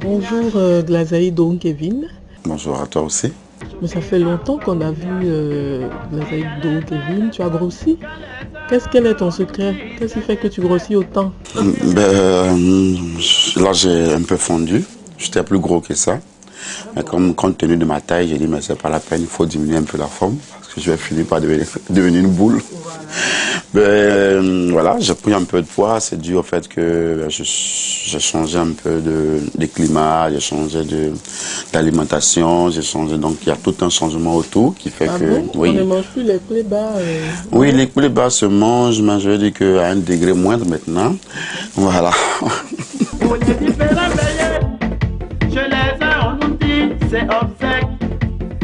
Bonjour Glazaïdo Kevin. Bonjour à toi aussi. Mais ça fait longtemps qu'on a vu Glazaïdo Kevin. Tu as grossi. Quel est ton secret? Qu'est-ce qui fait que tu grossis autant? Là j'ai un peu fondu. J'étais plus gros que ça. Mais compte tenu de ma taille, j'ai dit mais c'est pas la peine, il faut diminuer un peu la forme. Parce que je vais finir par devenir une boule. Voilà, j'ai pris un peu de poids, c'est dû au fait que j'ai changé un peu de climat, j'ai changé d'alimentation, j'ai changé, donc il y a tout un changement autour qui fait que... Bon, oui. On ne mange plus les plats bas Oui, les plats bas se mangent, mais je veux dire qu'à un degré moindre maintenant. Voilà. Je les ai en outil, c'est obsèque.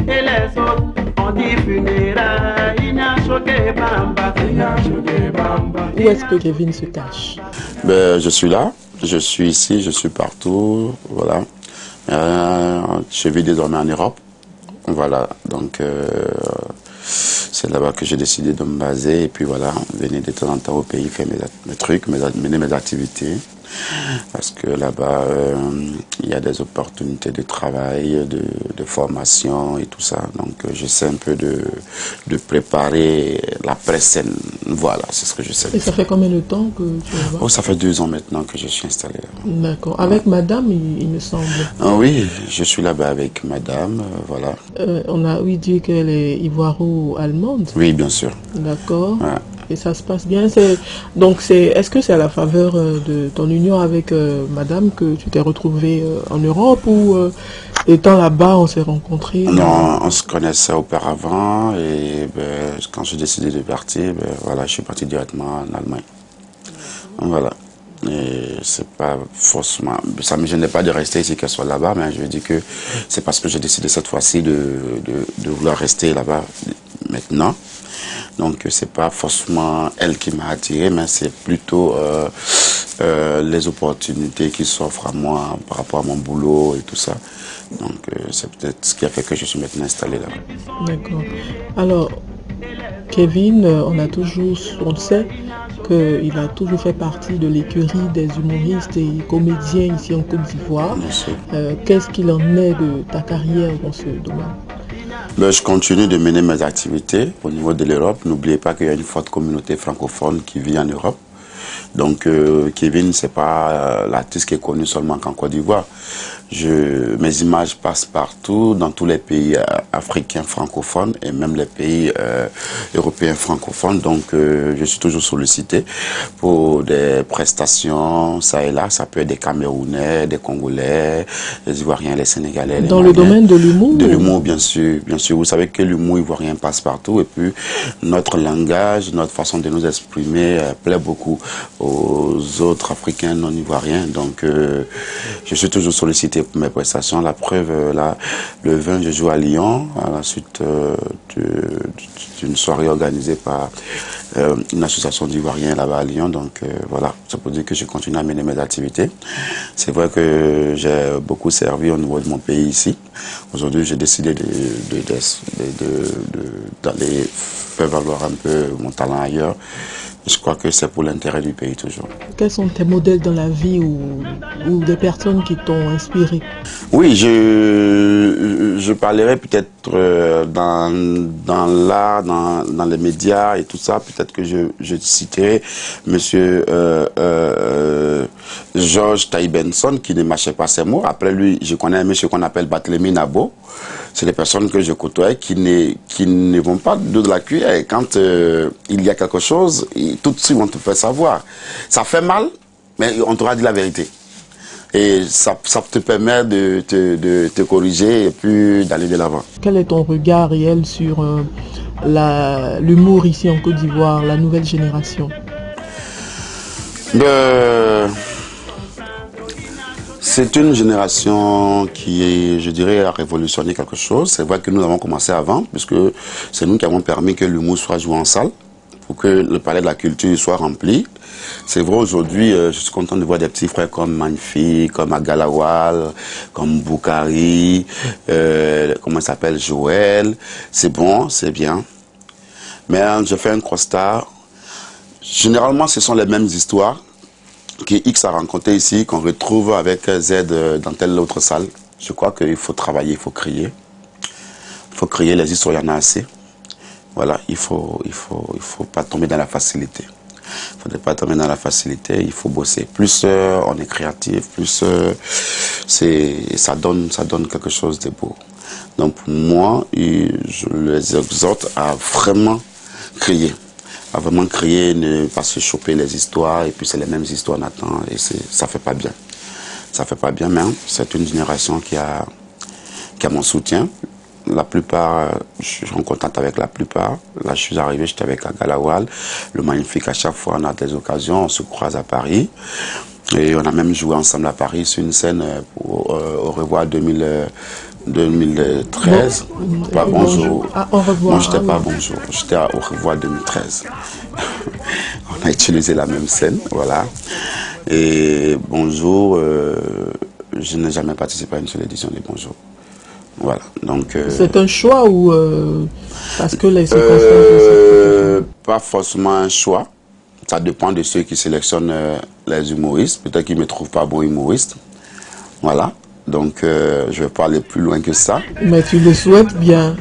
Et les autres, on dit funérailles. Il n'y a choqué bamba, il n'y a choqué bamba. Où est-ce que Kevin se cache? Je suis là, je suis ici, je suis partout, voilà. Je vis désormais en Europe, voilà. Donc, c'est là-bas que j'ai décidé de me baser. Et puis voilà, venir de temps en temps au pays, faire mes trucs, mener mes activités. Parce que là-bas, il y a des opportunités de travail, de formation et tout ça. Donc, j'essaie un peu de préparer la pré-scène. Voilà, c'est ce que je sais. Et ça fait combien de temps que tu es là-bas? Oh, ça fait 2 ans maintenant que je suis installé là. D'accord. Avec madame, il me semble. Ah, oui, je suis là-bas avec madame, voilà. On a ouï dire qu'elle est ivoiro-allemande. Oui, bien sûr. D'accord. Ouais. Et ça se passe bien. Est-ce que c'est à la faveur de ton union avec madame que tu t'es retrouvé en Europe ou étant là-bas, on s'est rencontrés? Non, on se connaissait auparavant et quand j'ai décidé de partir, voilà, je suis parti directement en Allemagne. Voilà. Et c'est pas forcément, ça me gênait pas de rester ici, qu'elle soit là-bas, mais je dis que c'est parce que j'ai décidé cette fois-ci de vouloir rester là-bas maintenant. Donc c'est pas forcément elle qui m'a attiré, mais c'est plutôt les opportunités qui s'offrent à moi par rapport à mon boulot et tout ça. Donc c'est peut-être ce qui a fait que je suis maintenant installé là. D'accord. Alors, Kevin, on sait qu'il a toujours fait partie de l'écurie des humoristes et comédiens ici en Côte d'Ivoire. Qu'est-ce qu'il en est de ta carrière dans ce domaine? Je continue de mener mes activités au niveau de l'Europe. N'oubliez pas qu'il y a une forte communauté francophone qui vit en Europe. Donc Kevin, c'est pas l'artiste qui est connu seulement qu'en Côte d'Ivoire. Mes images passent partout, dans tous les pays africains francophones et même les pays européens francophones. Donc je suis toujours sollicité pour des prestations, ça et là. Ça peut être des Camerounais, des Congolais, les Ivoiriens, les Sénégalais. Dans le domaine de l'humour? De l'humour, bien sûr. Bien sûr, vous savez que l'humour ivoirien passe partout et puis notre langage, notre façon de nous exprimer plaît beaucoup aux autres Africains non ivoiriens. Donc je suis toujours sollicité pour mes prestations. La preuve, là, le 20, je joue à Lyon, à la suite d'une soirée organisée par une association d'Ivoiriens là-bas à Lyon. Donc voilà, ça peut dire que je continue à mener mes activités. C'est vrai que j'ai beaucoup servi au niveau de mon pays ici. Aujourd'hui, j'ai décidé d'aller faire valoir un peu mon talent ailleurs. Je crois que c'est pour l'intérêt du pays toujours. Quels sont tes modèles dans la vie ou des personnes qui t'ont inspiré? Oui, je parlerai peut-être dans l'art, dans les médias et tout ça. Peut-être que je citerai monsieur Georges Taï Benson qui ne mâchait pas ses mots. Après lui, je connais un monsieur qu'on appelle Barthélemy Nabo. C'est des personnes que je côtoie qui ne vont pas de la cuillère. Et quand il y a quelque chose, tout de suite on te fait savoir. Ça fait mal, mais on t'aura dit la vérité. Et ça te permet de te corriger et puis d'aller de l'avant. Quel est ton regard réel sur l'humour ici en Côte d'Ivoire, la nouvelle génération? C'est une génération qui, je dirais, a révolutionné quelque chose. C'est vrai que nous avons commencé avant, puisque c'est nous qui avons permis que l'humour soit joué en salle, pour que le palais de la culture soit rempli. C'est vrai, aujourd'hui, je suis content de voir des petits frères comme Manfi, comme Agalawal, comme Boukari, comment il s'appelle, Joël. C'est bon, c'est bien. Mais je fais un constat. Généralement, ce sont les mêmes histoires que X a rencontrées ici, qu'on retrouve avec Z dans telle autre salle. Je crois qu'il faut travailler, il faut crier. Il faut crier, les histoires, il y en a assez. Voilà, il faut pas tomber dans la facilité. Il ne faudrait pas tomber dans la facilité, il faut bosser. Plus on est créatif, plus ça donne quelque chose de beau. Donc pour moi, je les exhorte à vraiment crier. À vraiment crier, ne pas se choper les histoires, et puis c'est les mêmes histoires, on attend, et ça fait pas bien. Ça fait pas bien, mais c'est une génération qui a mon soutien. La plupart, je suis en contact avec la plupart. Là, je suis arrivé, j'étais avec Agalawal, le magnifique. À chaque fois, on a des occasions, on se croise à Paris. Et on a même joué ensemble à Paris sur une scène au revoir 2013. Pas bonjour. Ah, au revoir. Non, j'étais pas bonjour. J'étais au revoir 2013. On a utilisé la même scène, voilà. Et bonjour, je n'ai jamais participé à une seule édition de Bonjour. Voilà, donc... c'est un choix ou parce que les circonstances... Pas forcément un choix. Ça dépend de ceux qui sélectionnent les humoristes. Peut-être qu'ils ne me trouvent pas bon humoriste. Voilà. Donc, je ne vais pas aller plus loin que ça. Mais tu le souhaites bien.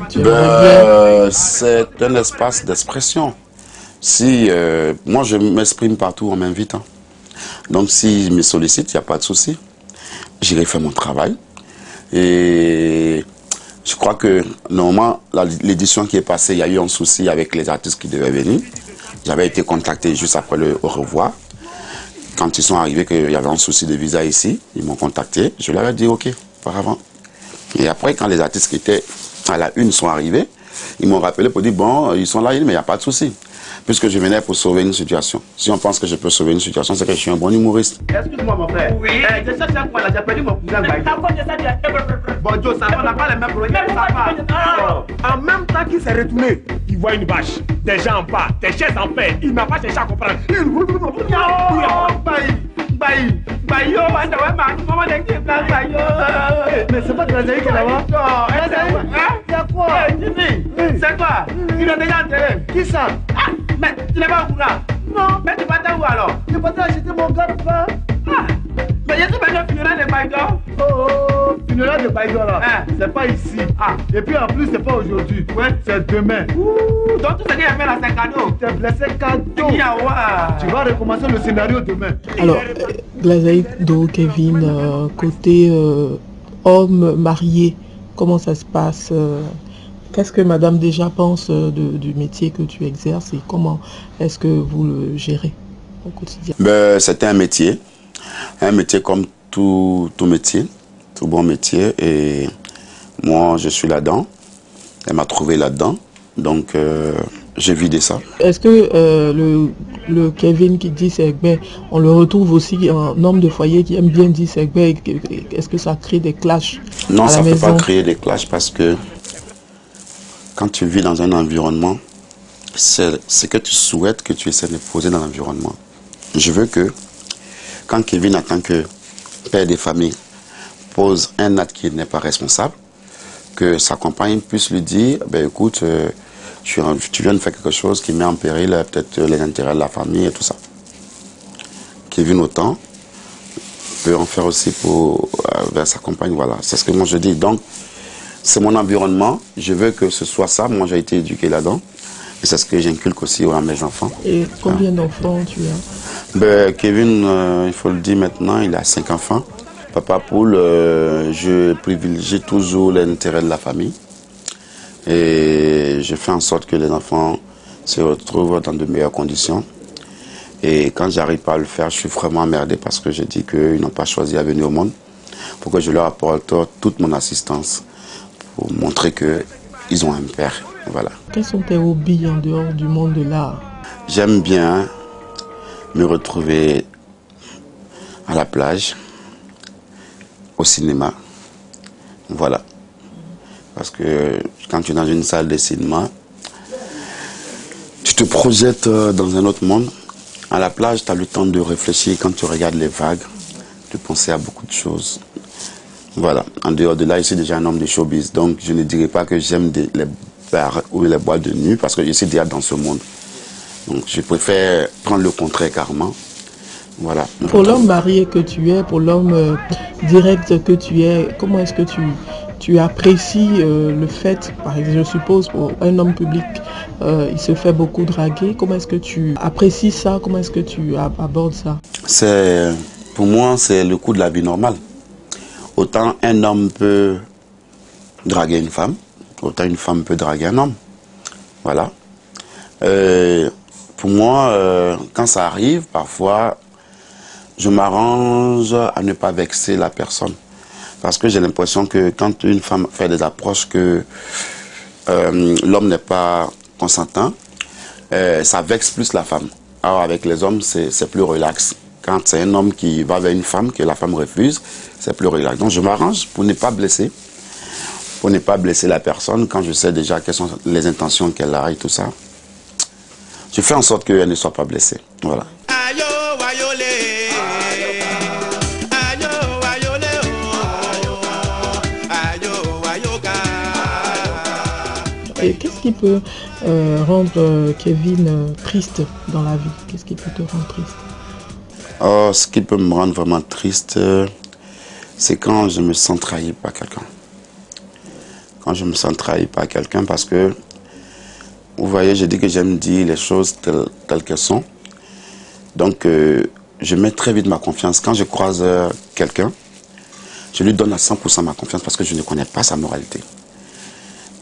C'est un espace d'expression. Si moi, je m'exprime partout, on m'invite. Hein. Donc, s'ils me sollicitent, il n'y a pas de souci. J'irai faire mon travail. Et je crois que, normalement, l'édition qui est passée, il y a eu un souci avec les artistes qui devaient venir. J'avais été contacté juste après le au revoir. Quand ils sont arrivés, qu'il y avait un souci de visa ici, ils m'ont contacté. Je leur ai dit OK, auparavant. Et après, quand les artistes qui étaient à la une sont arrivés, ils m'ont rappelé pour dire bon, ils sont là, mais il n'y a pas de souci. Puisque je venais pour sauver une situation. Si on pense que je peux sauver une situation, c'est que je suis un bon humoriste. Excuse-moi mon frère. Oui. Je sais chaque fois là, j'ai perdu mon cousin Baïdi. Bon Joe, ça on n'a pas les mêmes problèmes. En même temps qu'il s'est retourné, il voit une vache, des gens en bas, des chaises en paix. Il n'a pas cherché à comprendre. Mais c'est pas de la Zaïque là-bas. C'est quoi? C'est quoi? Il a déjà enterré. Qui ça? Mais tu n'es pas au courant? Non. Mais tu partais où alors? Je partais acheter mon garde-pain. Mais il y a tout le funérail de Baïdor. Oh, funérail de Baïdor là. C'est pas ici. Et puis en plus, c'est pas aujourd'hui. Ouais, c'est demain. Donc tout ce qui est fait là, c'est cadeau. T'es blessé cadeau. Tu vas recommencer le scénario demain. Alors, Glazaïdo, Kevin, côté homme marié, comment ça se passe? Qu'est-ce que madame déjà pense du métier que tu exerces et comment est-ce que vous le gérez au quotidien? C'était un métier comme tout métier, tout bon métier. Et moi, je suis là-dedans. Elle m'a trouvé là-dedans. Donc, j'ai vidé ça. Est-ce que le Kevin qui dit Segbé, on le retrouve aussi un homme de foyer qui aime bien dire Segbé? Est-ce que ça crée des clashs? Non, ça ne peut pas créer des clashs parce que quand tu vis dans un environnement, c'est ce que tu souhaites que tu essaies de poser dans l'environnement. Je veux que, quand Kevin, en tant que père de famille, pose un acte qui n'est pas responsable, que sa compagne puisse lui dire, ben écoute, tu viens de faire quelque chose qui met en péril peut-être les intérêts de la famille et tout ça. Kevin, autant, peut en faire aussi vers sa compagne, voilà. C'est ce que moi je dis. Donc, c'est mon environnement, je veux que ce soit ça, moi j'ai été éduqué là-dedans, et c'est ce que j'inculque aussi à mes enfants. Et combien d'enfants tu as? Kevin, il faut le dire maintenant, il a 5 enfants. Papa Poule, je privilégie toujours l'intérêt de la famille, et je fais en sorte que les enfants se retrouvent dans de meilleures conditions. Et quand j'arrive pas à le faire, je suis vraiment emmerdé parce que je dis qu'ils n'ont pas choisi à venir au monde, pour que je leur apporte toute mon assistance, pour montrer qu'ils ont un père. Voilà. Quels sont tes hobbies en dehors du monde de l'art? J'aime bien me retrouver à la plage, au cinéma. Voilà. Parce que quand tu es dans une salle de cinéma, tu te projettes dans un autre monde. À la plage, tu as le temps de réfléchir quand tu regardes les vagues, de penser à beaucoup de choses. Voilà. En dehors de là, je suis déjà un homme de showbiz. Donc, je ne dirais pas que j'aime les bars ou les boîtes de nuit parce que je suis déjà dans ce monde. Donc, je préfère prendre le contraire carrément. Voilà. Pour l'homme marié que tu es, pour l'homme direct que tu es, comment est-ce que tu apprécies le fait, par exemple, je suppose, pour un homme public, il se fait beaucoup draguer. Comment est-ce que tu apprécies ça? Comment est-ce que tu abordes ça? Pour moi, c'est le coût de la vie normale. Autant un homme peut draguer une femme, autant une femme peut draguer un homme. Voilà. Pour moi, quand ça arrive, parfois, je m'arrange à ne pas vexer la personne. Parce que j'ai l'impression que quand une femme fait des approches que l'homme n'est pas consentant, ça vexe plus la femme. Alors avec les hommes, c'est plus relax. Quand c'est un homme qui va vers une femme, que la femme refuse, c'est plus relax. Donc je m'arrange pour ne pas blesser. Pour ne pas blesser la personne, quand je sais déjà quelles sont les intentions qu'elle a et tout ça. Je fais en sorte qu'elle ne soit pas blessée. Voilà. Et qu'est-ce qui peut rendre Kevin triste dans la vie? Qu'est-ce qui peut te rendre triste? Oh, ce qui peut me rendre vraiment triste, c'est quand je me sens trahi par quelqu'un. Quand je me sens trahi par quelqu'un parce que, vous voyez, je dis que j'aime dire les choses telles qu'elles sont. Donc, je mets très vite ma confiance. Quand je croise quelqu'un, je lui donne à 100% ma confiance parce que je ne connais pas sa moralité.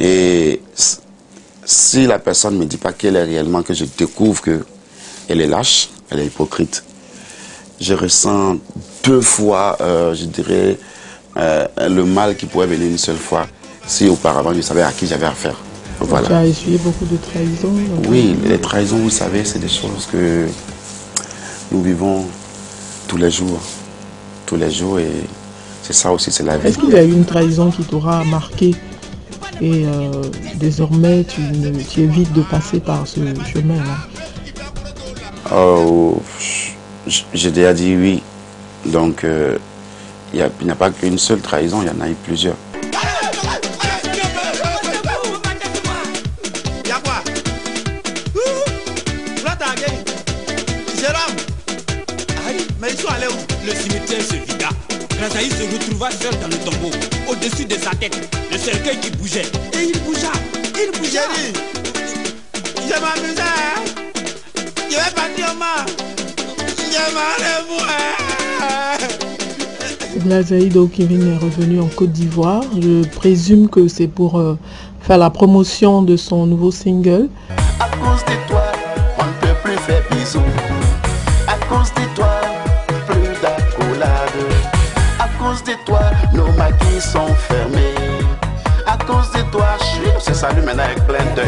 Et si la personne ne me dit pas qu'elle est réellement, que je découvre qu'elle est lâche, elle est hypocrite, je ressens 2 fois, je dirais, le mal qui pourrait venir une seule fois si auparavant je savais à qui j'avais affaire. Voilà. Tu as essuyé beaucoup de trahisons? Oui, les trahisons, vous savez, c'est des choses que nous vivons tous les jours. Tous les jours, et c'est ça aussi, c'est la vie. Est-ce qu'il y a eu une trahison qui t'aura marqué et désormais tu évites de passer par ce chemin-là? J'ai déjà dit oui. Donc, il n'y a pas qu'une seule trahison, il y en a eu plusieurs. Mais ils sont allés où? Le cimetière se vida. Razaï se retrouva seul dans le tombeau. Au-dessus de sa tête, le cercueil qui bougeait. Et il bougea. Il bougea. Je m'amusais. Je vais partir en main. Blazaïdo Kevin est revenu en Côte d'Ivoire. Je présume que c'est pour faire la promotion de son nouveau single. À cause de toi, on ne peut plus faire bisous. À cause de toi, plus d'accolade. À cause de toi, nos maquis sont fermés. À cause de toi, je se salue maintenant avec plein d'œil.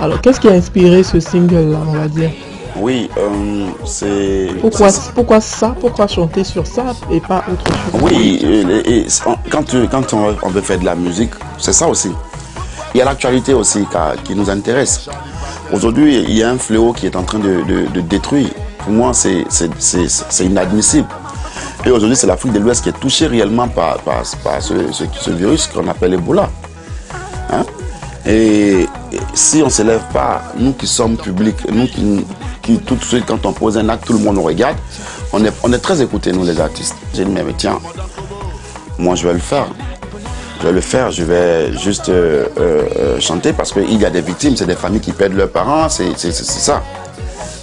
Alors, qu'est-ce qui a inspiré ce single-là, on va dire? Oui, c'est... Pourquoi ça? Pourquoi chanter sur ça et pas autre chose? Oui, quand on veut faire de la musique, c'est ça aussi. Il y a l'actualité aussi qui nous intéresse. Aujourd'hui, il y a un fléau qui est en train de détruire. Pour moi, c'est inadmissible. Et aujourd'hui, c'est l'Afrique de l'Ouest qui est touchée réellement par ce virus qu'on appelle Ebola. Hein? Et si on ne se lève pas, nous qui sommes publics, nous qui tout de suite, quand on pose un acte, tout le monde nous regarde, on est très écoutés, nous les artistes. J'ai dit, mais tiens, moi je vais le faire. Je vais le faire, je vais juste chanter parce qu'il y a des victimes, c'est des familles qui perdent leurs parents, c'est ça.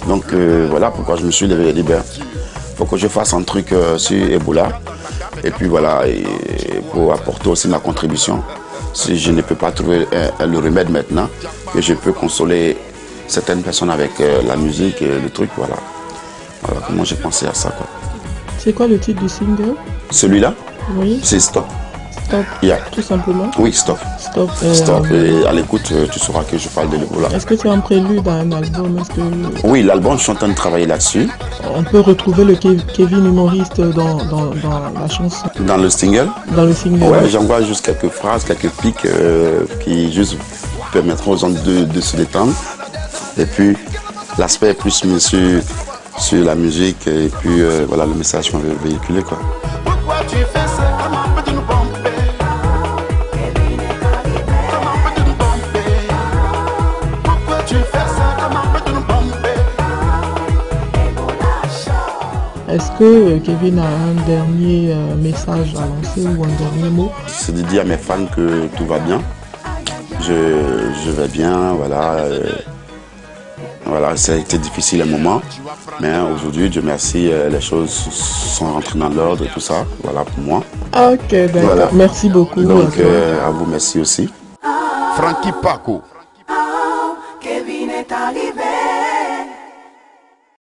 Donc voilà pourquoi je me suis levé les libères. Il faut que je fasse un truc sur Ebola. Et puis voilà, et pour apporter aussi ma contribution. Si je ne peux pas trouver le remède maintenant, que je peux consoler certaines personnes avec la musique et le truc, voilà. Voilà comment j'ai pensé à ça, quoi. C'est quoi le titre du single? Celui-là? Oui. C'est Stop. Stop. Tout simplement. Oui, Stop. Stop. Stop. Et à l'écoute, tu sauras que je parle de l'Ebola. Est-ce que tu as un prélude à un album? Oui, l'album, je suis en train de travailler là-dessus. On peut retrouver le Kevin humoriste dans la chanson. Dans le single? Dans le single. Ouais, j'envoie juste quelques phrases, quelques pics qui juste permettront aux gens de se détendre. Et puis, l'aspect est plus mis sur la musique et puis voilà le message qu'on veut véhiculer, quoi. Pourquoi tu fais ça? Comment peux-tu nous bomber? Comment peux-tu nous bomber? Pourquoi tu fais ça? Comment peux-tu nous bomber? Est-ce que Kevin a un dernier message à lancer ou un dernier mot? C'est de dire à mes fans que tout va bien. Je vais bien, voilà. Voilà, ça a été difficile un moment, mais aujourd'hui, Dieu merci, les choses sont rentrées dans l'ordre et tout ça, voilà pour moi. Ok, d'accord, voilà. Merci beaucoup. Donc, à vous, merci aussi. Frankie Paco. Kevin est arrivé.